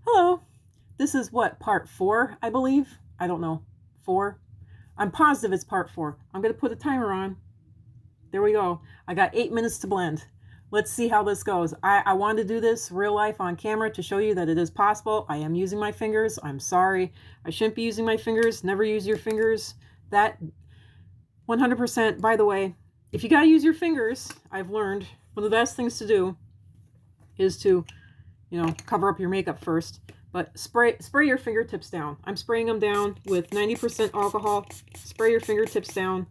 Hello. This is what, part 4, I believe? I don't know. 4? I'm positive it's part 4. I'm going to put a timer on. There we go. I got 8 minutes to blend. Let's see how this goes. I wanted to do this real life on camera to show you that it is possible. I am using my fingers. I'm sorry. I shouldn't be using my fingers. Never use your fingers. That 100%, by the way, if you got to use your fingers, I've learned one of the best things to do is to, cover up your makeup first. But spray your fingertips down. I'm spraying them down with 90% alcohol. Spray your fingertips down.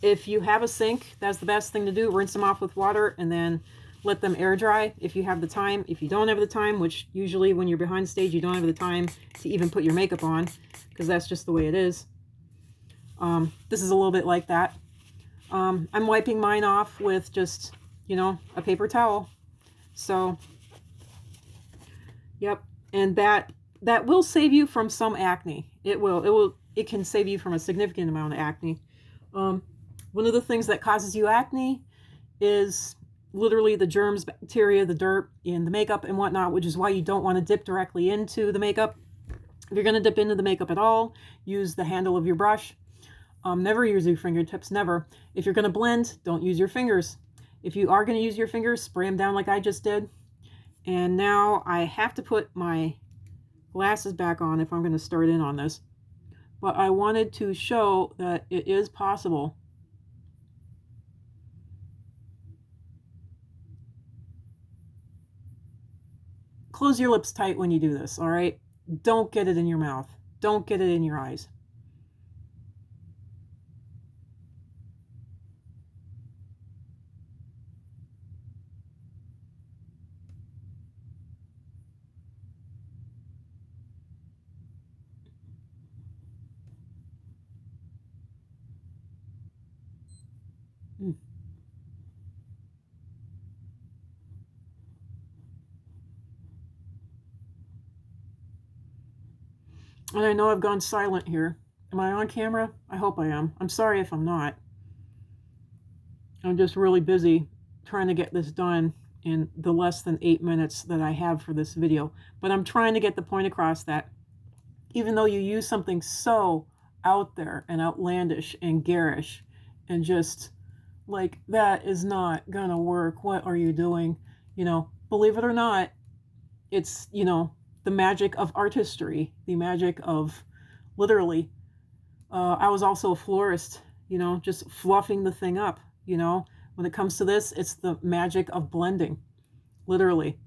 If you have a sink, that's the best thing to do. Rinse them off with water and then let them air dry if you have the time. If you don't have the time, which usually when you're behind stage, you don't have the time to even put your makeup on because that's just the way it is. This is a little bit like that. I'm wiping mine off with just, a paper towel. So, yep. And that will save you from some acne. It can save you from a significant amount of acne. One of the things that causes you acne is literally the germs, bacteria, the dirt in the makeup and whatnot, which is why you don't want to dip directly into the makeup. If you're going to dip into the makeup at all, use the handle of your brush. Never use your fingertips, never. If you're going to blend, don't use your fingers. If you are going to use your fingers, spray them down like I just did. And now I have to put my glasses back on if I'm going to start in on this. But I wanted to show that it is possible. Close your lips tight when you do this, all right? Don't get it in your mouth. Don't get it in your eyes. And I know I've gone silent here. Am I on camera? I hope I am. I'm sorry if I'm not. I'm just really busy trying to get this done in the less than 8 minutes that I have for this video. But I'm trying to get the point across that even though you use something so out there and outlandish and garish and just like, that is not gonna work, what are you doing? Believe it or not, it's, the magic of artistry, the magic of literally. I was also a florist, just fluffing the thing up, When it comes to this, it's the magic of blending, literally.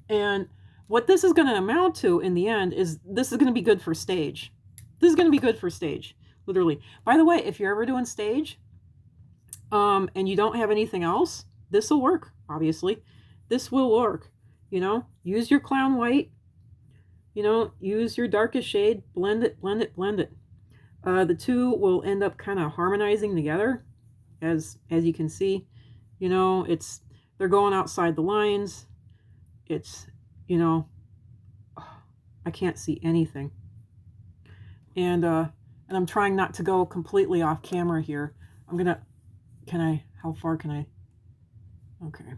And what this is going to amount to in the end is this is going to be good for stage. This is going to be good for stage, literally. By the way, if you're ever doing stage and you don't have anything else, this will work, obviously. This will work, Use your clown white, use your darkest shade, blend it, blend it, blend it. The two will end up kind of harmonizing together, as you can see. They're going outside the lines. It's, I can't see anything. And I'm trying not to go completely off camera here. How far can I? Okay.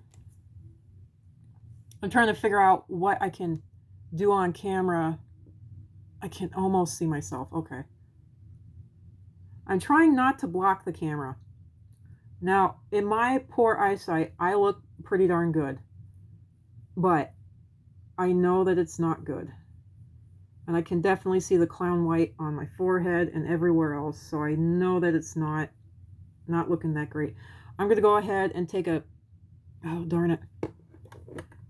I'm trying to figure out what I can do on camera. I can almost see myself. Okay. I'm trying not to block the camera. Now, in my poor eyesight, I look pretty darn good. But I know that it's not good. And I can definitely see the clown white on my forehead and everywhere else. So I know that it's not looking that great. I'm going to go ahead and take a... Oh, darn it.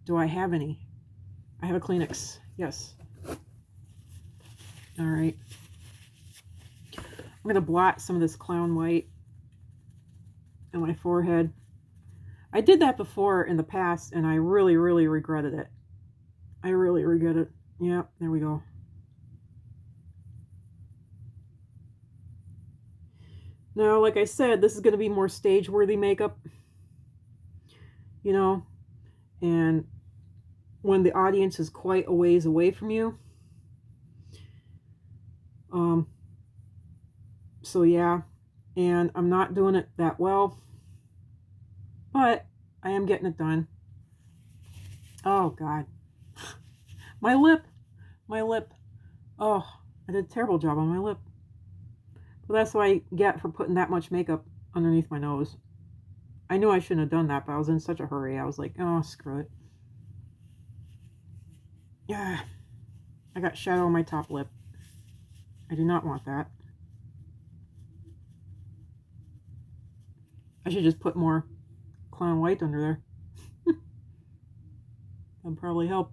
Do I have any? I have a Kleenex. Yes. All right. I'm going to blot some of this clown white on my forehead. I did that before in the past, and I really, really regretted it. I really regret it. Yeah, there we go. Now, like I said, this is going to be more stage-worthy makeup, and when the audience is quite a ways away from you. So yeah, and I'm not doing it that well, but I am getting it done. Oh God. My lip. My lip. Oh, I did a terrible job on my lip. But that's what I get for putting that much makeup underneath my nose. I knew I shouldn't have done that, but I was in such a hurry. I was like, oh, screw it. Yeah. I got shadow on my top lip. I do not want that. I should just put more clown white under there. That'd probably help.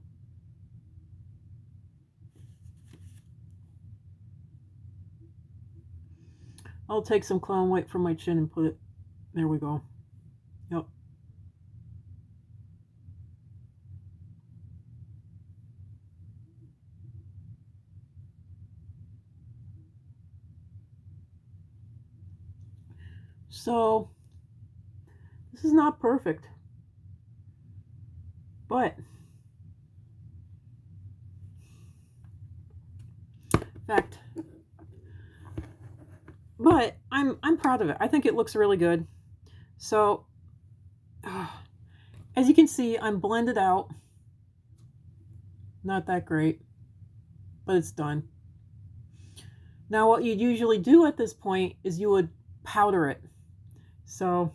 I'll take some clown white from my chin and put it. There we go. Yep. So, this is not perfect. But, in fact, but I'm proud of it. I think it looks really good. So, as you can see, I'm blended out. Not that great, but it's done. Now, what you'd usually do at this point is you would powder it. So,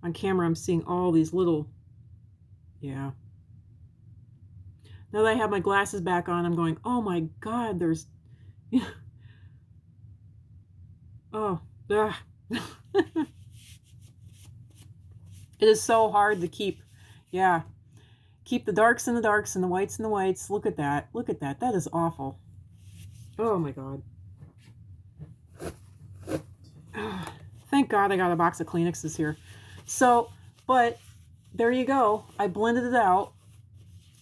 on camera, I'm seeing all these little, yeah. Now that I have my glasses back on, I'm going, oh my God, there's, oh, ugh. It is so hard to keep, yeah, keep the darks in the darks and the whites in the whites. Look at that. Look at that. That is awful. Oh my God. Thank God I got a box of Kleenexes here. So, but there you go. I blended it out,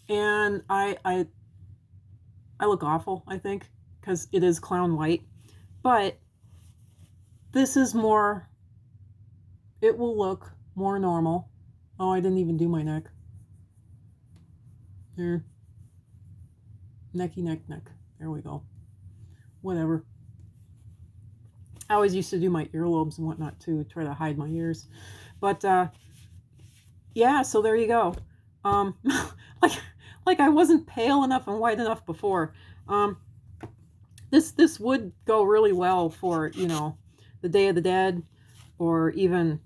and I look awful, I think, because it is clown white. But this is more, it will look more normal. Oh, I didn't even do my neck. There. Necky neck neck. There we go. Whatever. I always used to do my earlobes and whatnot too, try to hide my ears. But yeah, so there you go. Like I wasn't pale enough and white enough before. This would go really well for, you know, the Day of the Dead, or even,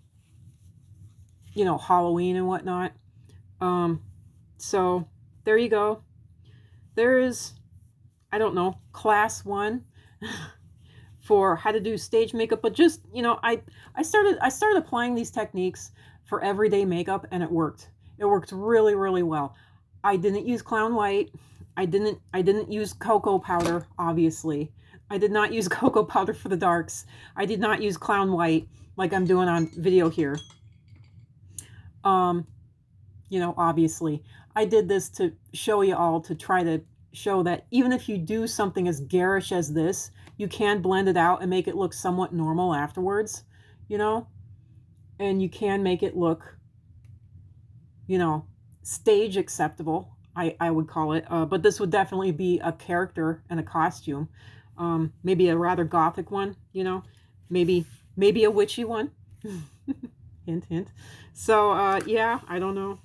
you know, Halloween and whatnot. So there you go. There is, I don't know, class 1 for how to do stage makeup. But just, you know, I started applying these techniques for everyday makeup, and it worked. It worked really, really well. I didn't use clown white. I didn't use cocoa powder, obviously. I did not use cocoa powder for the darks. I did not use clown white like I'm doing on video here. You know, obviously. I did this to show you all, to try to show that even if you do something as garish as this, you can blend it out and make it look somewhat normal afterwards, you know? And you can make it look, you know, stage acceptable, I would call it. But this would definitely be a character and a costume. Maybe a rather gothic one, you know? Maybe a witchy one. Hint, hint. So, yeah, I don't know.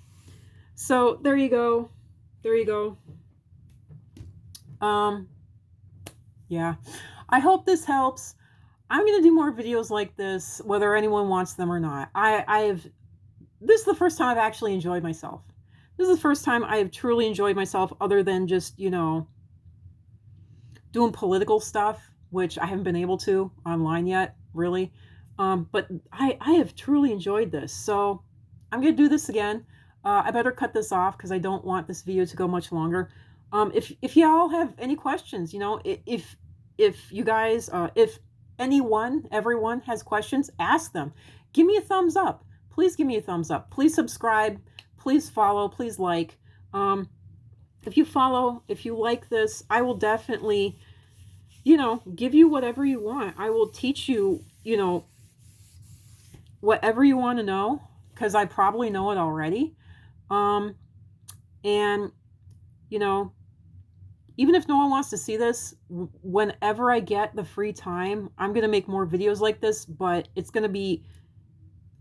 So, there you go. There you go. Yeah. I hope this helps. I'm going to do more videos like this, whether anyone wants them or not. This is the first time I've actually enjoyed myself. This is the first time I have truly enjoyed myself, other than just, you know, doing political stuff, which I haven't been able to online yet, really. But I have truly enjoyed this. So I'm going to do this again. I better cut this off because I don't want this video to go much longer. If y'all have any questions, you know, if you guys, if everyone has questions, ask them. Give me a thumbs up. Please give me a thumbs up. Please subscribe. Please follow. Please like. If you follow, if you like this, I will definitely, you know, give you whatever you want. I will teach you, you know, whatever you want to know, because I probably know it already. And, you know, even if no one wants to see this, whenever I get the free time, I'm going to make more videos like this, but it's going to be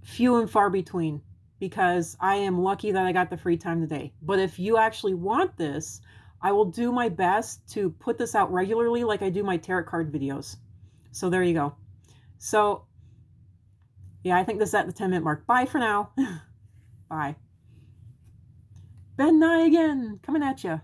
few and far between. because I am lucky that I got the free time today. But if you actually want this, I will do my best to put this out regularly like I do my tarot card videos. So there you go. So yeah, I think this is at the 10-minute mark. Bye for now. Bye. Ben Nye again, coming at you.